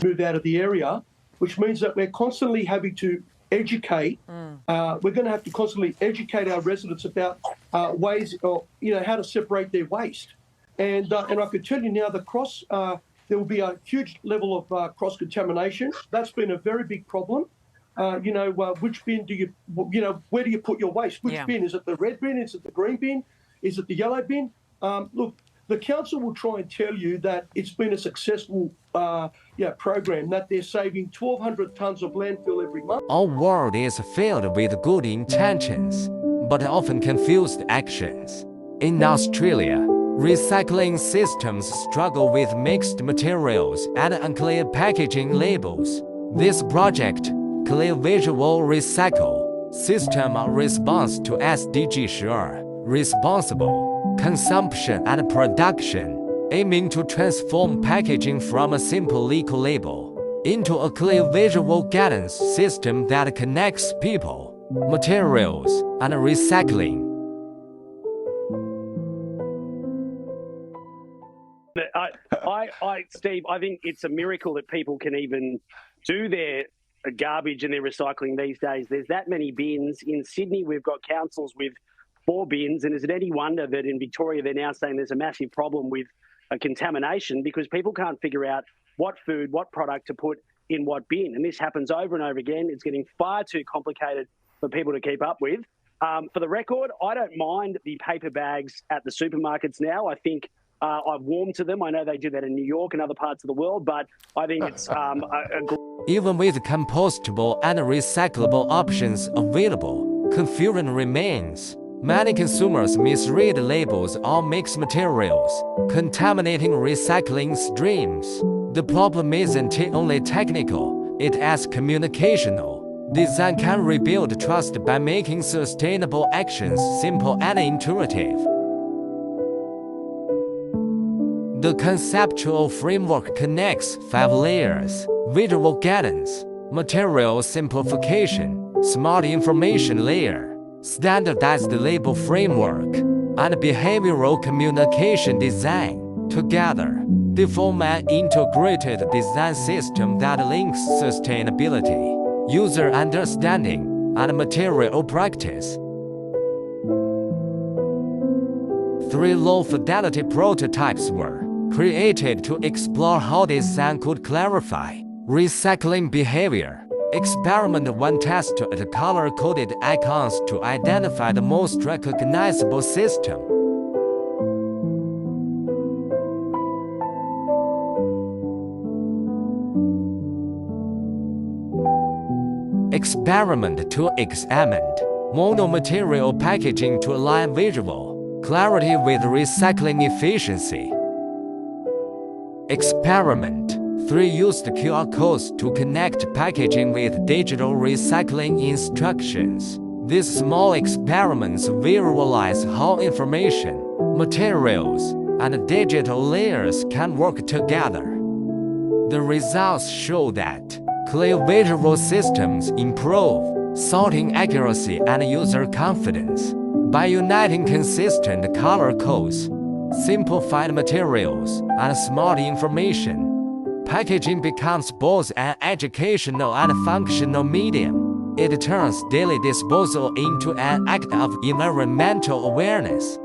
move out of the area, which means that we're constantly having to educate. We're going to have to constantly educate our residents about ways, or how to separate their waste. And I could tell you now, there will be a huge level of cross contamination. That's been a very big problem. Which bin do you, where do you put your waste? Which bin? Is it the red bin? Is it the green bin? Is it the yellow bin? Look, the council will try and tell you that it's been a successful program, that they're saving 1,200 tonnes of landfill every month. Our world is filled with good intentions, but often confused actions. In Australia, recycling systems struggle with mixed materials and unclear packaging labels. This project, Clear Visual Recycle System response to SDG Sure, Responsible Consumption and Production, aiming to transform packaging from a simple eco-label into a clear visual guidance system that connects people, materials, and recycling. Steve, I think it's a miracle that people can even do their garbage and their recycling these days. There's that many bins. In Sydney, we've got councils with 4 bins, and is it any wonder that in Victoria they're now saying there's a massive problem with contamination because people can't figure out what food, what product to put in what bin. And this happens over and over again. It's getting far too complicated for people to keep up with. For the record, I don't mind the paper bags at the supermarkets now. I think I've warmed to them. I know they do that in New York and other parts of the world, but I think it's Even with compostable and recyclable options available, confusion remains. Many consumers misread labels on mixed materials, contaminating recycling streams. The problem isn't only technical, it is communicational. Design can rebuild trust by making sustainable actions simple and intuitive. The conceptual framework connects 5 layers: visual guidance, material simplification, smart information layer, standardized label framework, and behavioral communication design. Together, they form an integrated design system that links sustainability, user understanding, and material practice. 3 low-fidelity prototypes were created to explore how design could clarify recycling behavior. Experiment 1 tested color-coded icons to identify the most recognizable system. Experiment 2 examined monomaterial packaging to align visual clarity with recycling efficiency. Experiment 3 used QR codes to connect packaging with digital recycling instructions. These small experiments visualize how information, materials, and digital layers can work together. The results show that clear visual systems improve sorting accuracy and user confidence. By uniting consistent color codes, simplified materials, and smart information, packaging becomes both an educational and functional medium. It turns daily disposal into an act of environmental awareness.